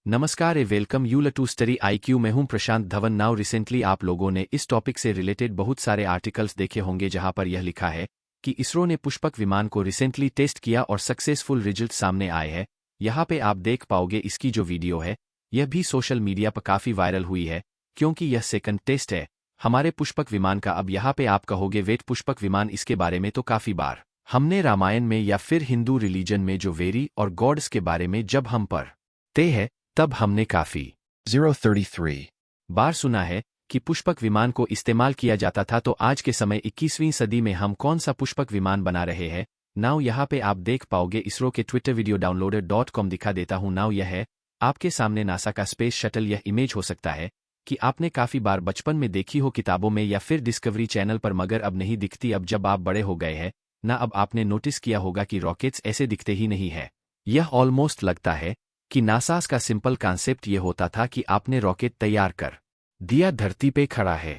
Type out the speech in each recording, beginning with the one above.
नमस्कार welcome you to study IQ. मैं हूं प्रशांत धवन। नाउ रिसेंटली आप लोगों ने इस टॉपिक से रिलेटेड बहुत सारे आर्टिकल्स देखे होंगे जहां पर यह लिखा है कि इसरो ने पुष्पक विमान को रिसेंटली टेस्ट किया और सक्सेसफुल रिजल्ट सामने आए हैं। यहां पे आप देख पाओगे इसकी जो वीडियो है यह भी सोशल मीडिया पर काफी वायरल हुई है क्योंकि यह सेकंड टेस्ट है हमारे पुष्पक विमान का। अब यहाँ पे आप कहोगे वेट पुष्पक विमान, इसके बारे में तो काफी बार हमने रामायण में या फिर हिंदू रिलीजन में जो वेरी और गॉड्स के बारे में जब हम पढ़ते हैं तब हमने काफी 033 बार सुना है कि पुष्पक विमान को इस्तेमाल किया जाता था। तो आज के समय 21वीं सदी में हम कौन सा पुष्पक विमान बना रहे हैं। नाउ यहाँ पे आप देख पाओगे इसरो के ट्विटर वीडियो downloader.com दिखा देता हूँ। नाउ यह है आपके सामने नासा का स्पेस शटल। यह इमेज हो सकता है कि आपने काफी बार बचपन में देखी हो किताबों में या फिर डिस्कवरी चैनल पर, मगर अब नहीं दिखती। अब जब आप बड़े हो गए हैं ना, अब आपने नोटिस किया होगा कि रॉकेट्स ऐसे दिखते ही नहीं है। यह ऑलमोस्ट लगता है कि नासास का सिंपल कॉन्सेप्ट ये होता था कि आपने रॉकेट तैयार कर दिया, धरती पे खड़ा है।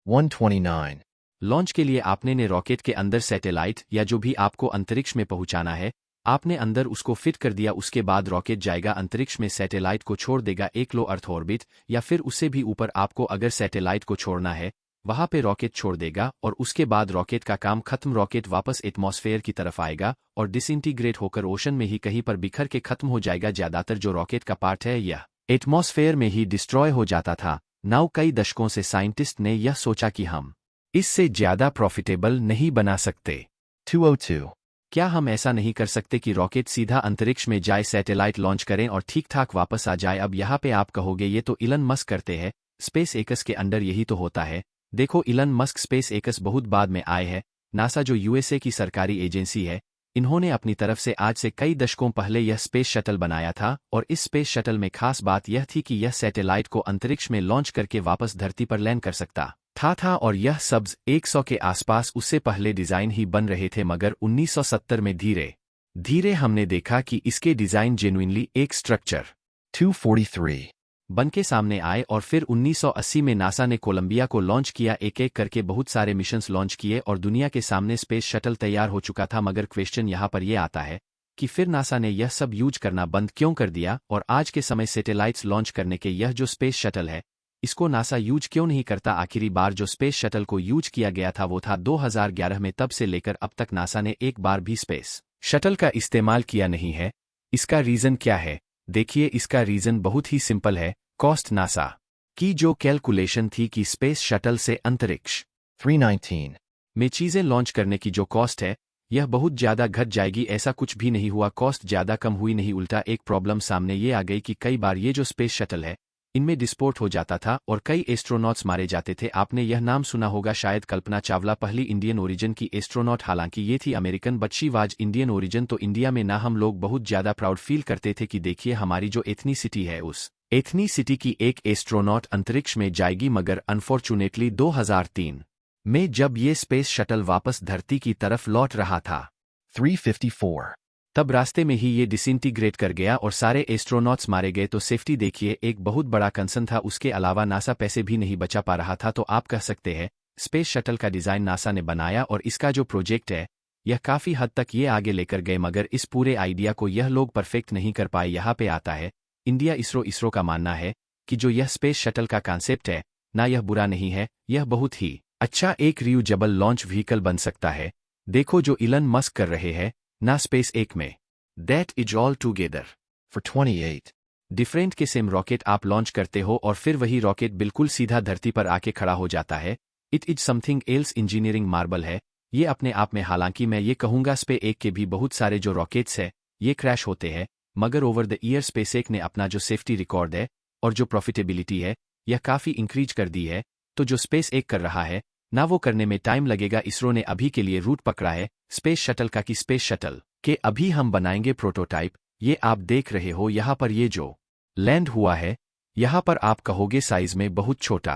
129 लॉन्च के लिए आपने ने रॉकेट के अंदर सैटेलाइट या जो भी आपको अंतरिक्ष में पहुंचाना है आपने अंदर उसको फिट कर दिया। उसके बाद रॉकेट जाएगा अंतरिक्ष में, सैटेलाइट को छोड़ देगा एक लो अर्थ ऑर्बिट या फिर उससे भी ऊपर। आपको अगर सैटेलाइट को छोड़ना है वहां पे रॉकेट छोड़ देगा और उसके बाद रॉकेट का काम खत्म। रॉकेट वापस एटमॉस्फेयर की तरफ आएगा और डिसइंटीग्रेट होकर ओशन में ही कहीं पर बिखर के खत्म हो जाएगा। ज्यादातर जो रॉकेट का पार्ट है यह एटमॉस्फेयर में ही डिस्ट्रॉय हो जाता था। नाउ कई दशकों से साइंटिस्ट ने यह सोचा कि हम इससे ज्यादा प्रॉफिटेबल नहीं बना सकते। 202 क्या हम ऐसा नहीं कर सकते कि रॉकेट सीधा अंतरिक्ष में जाए, सैटेलाइट लॉन्च करें और ठीक ठाक वापस आ जाए। अब यहाँ पे आप कहोगे ये तो इलन मस्क करते हैं, स्पेस एक्स के अंडर यही तो होता है। देखो इलन मस्क स्पेस एक्स बहुत बाद में आए हैं। नासा जो यूएसए की सरकारी एजेंसी है, इन्होंने अपनी तरफ से आज से कई दशकों पहले यह स्पेस शटल बनाया था और इस स्पेस शटल में खास बात यह थी कि यह सैटेलाइट को अंतरिक्ष में लॉन्च करके वापस धरती पर लैंड कर सकता था और यह सब 100 के आसपास उससे पहले डिजाइन ही बन रहे थे। मगर 1970 में धीरे धीरे हमने देखा कि इसके डिजाइन जेन्युइनली एक स्ट्रक्चर 243 बनके सामने आए और फिर 1980 में नासा ने कोलंबिया को लॉन्च किया। एक एक करके बहुत सारे मिशंस लॉन्च किए और दुनिया के सामने स्पेस शटल तैयार हो चुका था। मगर क्वेश्चन यहाँ पर यह आता है कि फिर नासा ने यह सब यूज करना बंद क्यों कर दिया और आज के समय सैटेलाइट्स लॉन्च करने के यह जो स्पेस शटल है इसको नासा यूज क्यों नहीं करता। आखिरी बार जो स्पेस शटल को यूज किया गया था वो था 2011 में। तब से लेकर अब तक नासा ने एक बार भी स्पेस शटल का इस्तेमाल किया नहीं है। इसका रीजन क्या है? देखिए इसका रीजन बहुत ही सिंपल है, कॉस्ट। नासा की जो कैलकुलेशन थी कि स्पेस शटल से अंतरिक्ष 319 में चीजें लॉन्च करने की जो कॉस्ट है यह बहुत ज्यादा घट जाएगी। ऐसा कुछ भी नहीं हुआ, कॉस्ट ज्यादा कम हुई नहीं, उल्टा एक प्रॉब्लम सामने ये आ गई कि कई बार ये जो स्पेस शटल है इनमें डिस्पोर्ट हो जाता था और कई एस्ट्रोनॉट्स मारे जाते थे। आपने यह नाम सुना होगा शायद, कल्पना चावला पहली इंडियन ओरिजिन की एस्ट्रोनॉट। हालांकि ये थी American but she was Indian origin. तो इंडिया में ना हम लोग बहुत ज्यादा प्राउड फील करते थे कि देखिए हमारी जो एथनीसिटी है उस एथनीसिटी की एक एस्ट्रोनॉट अंतरिक्ष में जाएगी। मगर अनफॉर्चुनेटली 2003 में जब ये स्पेस शटल वापस धरती की तरफ लौट रहा था 354 तब रास्ते में ही ये डिसइंटीग्रेट कर गया और सारे एस्ट्रोनॉट्स मारे गए। तो सेफ्टी देखिए एक बहुत बड़ा कंसर्न था। उसके अलावा नासा पैसे भी नहीं बचा पा रहा था। तो आप कह सकते हैं स्पेस शटल का डिजाइन नासा ने बनाया और इसका जो प्रोजेक्ट है यह काफी हद तक ये आगे लेकर गए, मगर इस पूरे आइडिया को यह लोग परफेक्ट नहीं कर पाए। यहाँ पे आता है इंडिया इसरो का मानना है कि जो यह स्पेस शटल का कॉन्सेप्ट है ना, यह बुरा नहीं है, यह बहुत ही अच्छा एक रियूजेबल लॉन्च व्हीकल बन सकता है। देखो जो इलन मस्क कर रहे हैं ना स्पेस एक में, that is all together for 28 different के सेम रॉकेट आप लॉन्च करते हो और फिर वही रॉकेट बिल्कुल सीधा धरती पर आके खड़ा हो जाता है। It is something else, engineering marble है ये अपने आप में। हालांकि मैं ये कहूंगा स्पेस एक के भी बहुत सारे जो रॉकेट्स है ये क्रैश होते हैं, मगर ओवर द ईयर स्पेस एक ने अपना जो सेफ्टी रिकॉर्ड है और जो प्रॉफिटेबिलिटी है यह काफी इंक्रीज कर दी है। तो जो स्पेस एक कर रहा है ना वो करने में टाइम लगेगा। इसरो ने अभी के लिए रूट पकड़ा है स्पेस शटल का कि स्पेस शटल के अभी हम बनाएंगे प्रोटोटाइप। ये आप देख रहे हो यहाँ पर ये जो लैंड हुआ है यहाँ पर आप कहोगे साइज में बहुत छोटा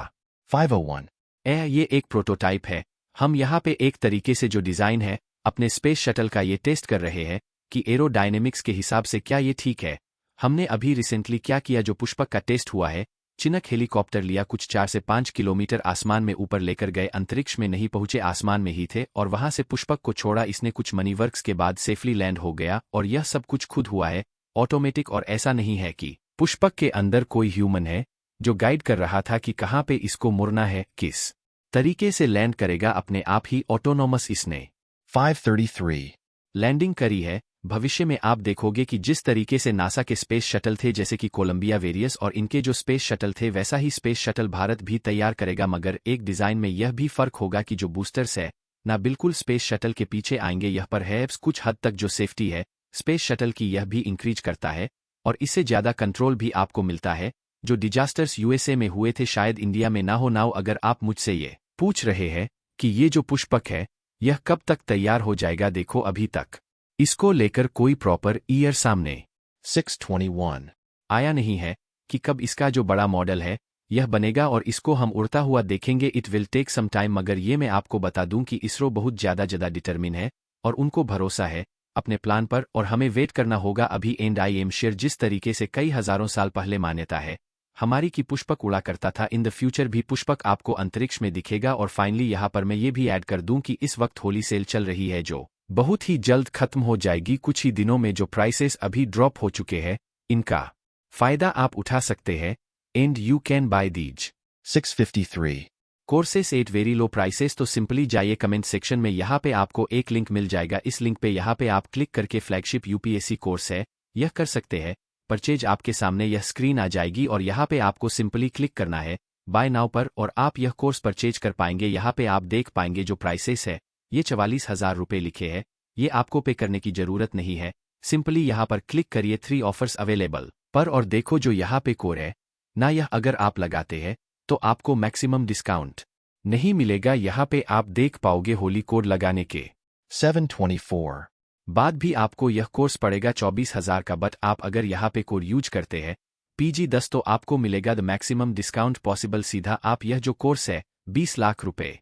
501 ये एक प्रोटोटाइप है। हम यहाँ पे एक तरीके से जो डिजाइन है अपने स्पेस शटल का ये टेस्ट कर रहे हैं कि एरोडायनेमिक्स के हिसाब से क्या ये ठीक है। हमने अभी रिसेंटली क्या किया, जो पुष्पक का टेस्ट हुआ है, चिनक हेलीकॉप्टर लिया, कुछ 4 से 5 किलोमीटर आसमान में ऊपर लेकर गए, अंतरिक्ष में नहीं पहुंचे, आसमान में ही थे और वहां से पुष्पक को छोड़ा। इसने कुछ मनी वर्क्स के बाद सेफली लैंड हो गया और यह सब कुछ खुद हुआ है, ऑटोमेटिक। और ऐसा नहीं है कि पुष्पक के अंदर कोई ह्यूमन है जो गाइड कर रहा था कि कहाँ पे इसको मुड़ना है, किस तरीके से लैंड करेगा, अपने आप ही ऑटोनोमस इसने 533. लैंडिंग करी है। भविष्य में आप देखोगे कि जिस तरीके से नासा के स्पेस शटल थे, जैसे कि कोलंबिया वेरियस और इनके जो स्पेस शटल थे, वैसा ही स्पेस शटल भारत भी तैयार करेगा, मगर एक डिजाइन में यह भी फर्क होगा कि जो बूस्टर्स है ना बिल्कुल स्पेस शटल के पीछे आएंगे, यह पर है कुछ हद तक जो सेफ्टी है स्पेस शटल की यह भी इंक्रीज करता है और इससे ज्यादा कंट्रोल भी आपको मिलता है। जो डिजास्टर्स यूएसए में हुए थे शायद इंडिया में ना हो नाउ। अगर आप मुझसे ये पूछ रहे हैं कि ये जो पुष्पक है यह कब तक तैयार हो जाएगा, देखो अभी तक इसको लेकर कोई प्रॉपर ईयर सामने 621. आया नहीं है कि कब इसका जो बड़ा मॉडल है यह बनेगा और इसको हम उड़ता हुआ देखेंगे। It will take some time, मगर ये मैं आपको बता दूं कि इसरो बहुत ज्यादा डिटरमिन है और उनको भरोसा है अपने प्लान पर और हमें वेट करना होगा अभी। एंड आई एम श्योर जिस तरीके से कई हजारों साल पहले मान्यता है हमारी की पुष्पक उड़ा करता था, इन द फ्यूचर भी पुष्पक आपको अंतरिक्ष में दिखेगा। और फाइनली यहाँ पर मैं ये भी ऐड कर दूं कि इस वक्त होली सेल चल रही है जो बहुत ही जल्द खत्म हो जाएगी कुछ ही दिनों में। जो प्राइसेस अभी ड्रॉप हो चुके हैं इनका फायदा आप उठा सकते हैं and you can buy these 653. Courses at very low prices. तो सिंपली जाइए कमेंट सेक्शन में, यहाँ पे आपको एक लिंक मिल जाएगा, इस लिंक पे यहाँ पे आप क्लिक करके फ्लैगशिप यूपीएससी कोर्स है यह कर सकते हैं। परचेज आपके सामने यह स्क्रीन आ जाएगी और यहाँ पे आपको सिंपली क्लिक करना है बाय नाउ पर और आप यह कोर्स परचेज कर पाएंगे। यहाँ पे आप देख पाएंगे जो प्राइसेस है ये 44,000 रुपये लिखे हैं, ये आपको पे करने की जरूरत नहीं है। सिंपली यहाँ पर क्लिक करिए 3 ऑफर्स अवेलेबल पर और देखो जो यहाँ पे कोड है ना, यह अगर आप लगाते हैं तो आपको मैक्सिमम डिस्काउंट नहीं मिलेगा। यहाँ पे आप देख पाओगे होली कोड लगाने के 724. बाद भी आपको यह कोर्स पड़ेगा 24,000 का, बट आप अगर यहाँ पे कोड यूज करते हैं PG10 तो आपको मिलेगा द मैक्सिमम डिस्काउंट पॉसिबल। सीधा आप यह जो कोर्स है 20 लाख रुपए